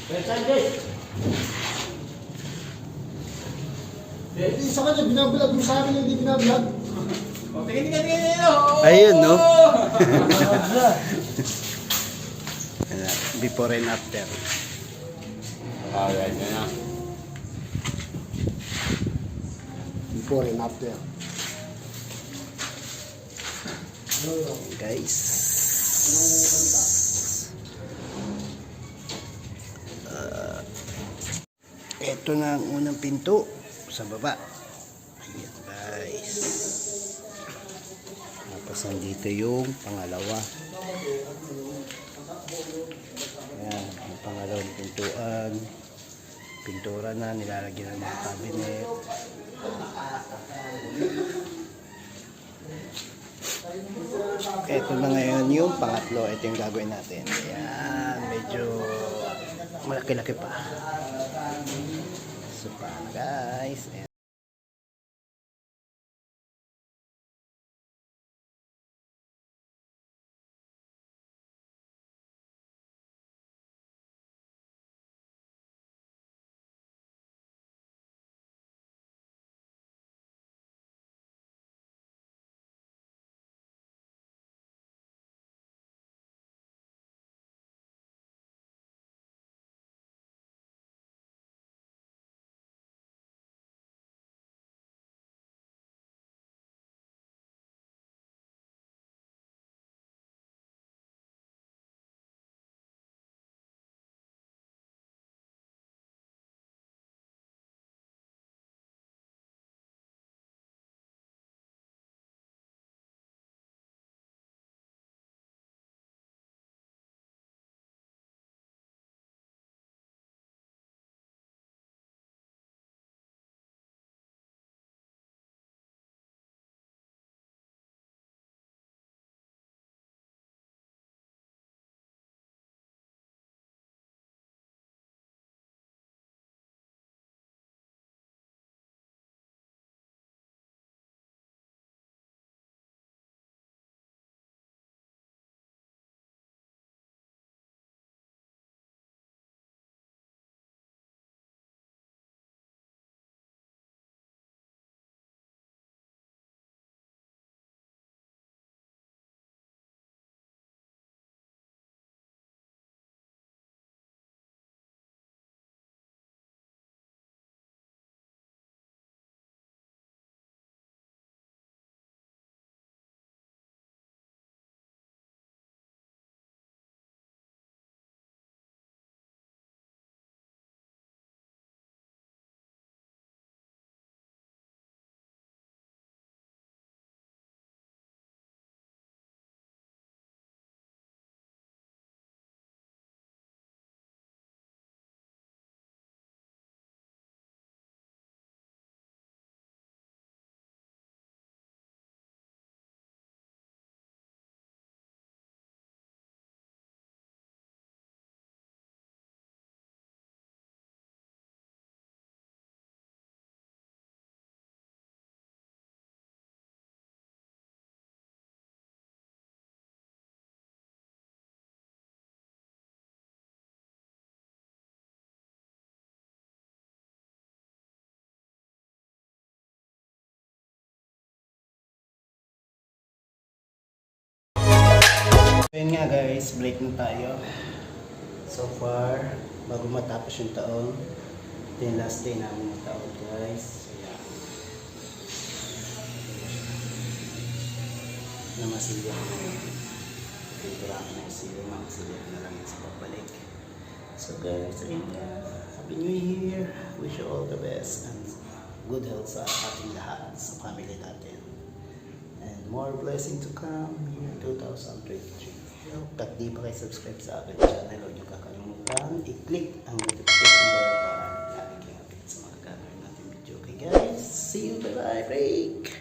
Isa ka na, binablog mo sa akin, hindi binablog. Tingin. Ayun, no? Before and after. Alright, yan na. Before and after. Guys. Ito na ang unang pinto sa baba. Ayan, guys. Tapos nandito yung pangalawa. Ayan, yung pangalawang pintuan. Pintura na, nilalagyan ng mga cabinet. Ito na ngayon yung pangatlo. Ito yung gagawin natin. Ayan, medyo malaki-laki pa. So, paano guys? Ayan. Ayun nga guys, break na tayo. So far, bago matapos yung taon, ito yung last day namin ng taon guys. Ayan. Namasilya ko na yun. Pintura ko na yung silya, mamasilya ko na lang sa pagbalik. So guys, ayun nga. Happy New Year! Wish you all the best and good health sa ating lahat, sa family natin. And more blessing to come year 2023. At di pa kayo subscribe sa akin channel, huwag niyo kakalimutan i-click ang notification bell para lagi kayong update sa mga gagawin natin video. Okay guys, see you, bye bye, break!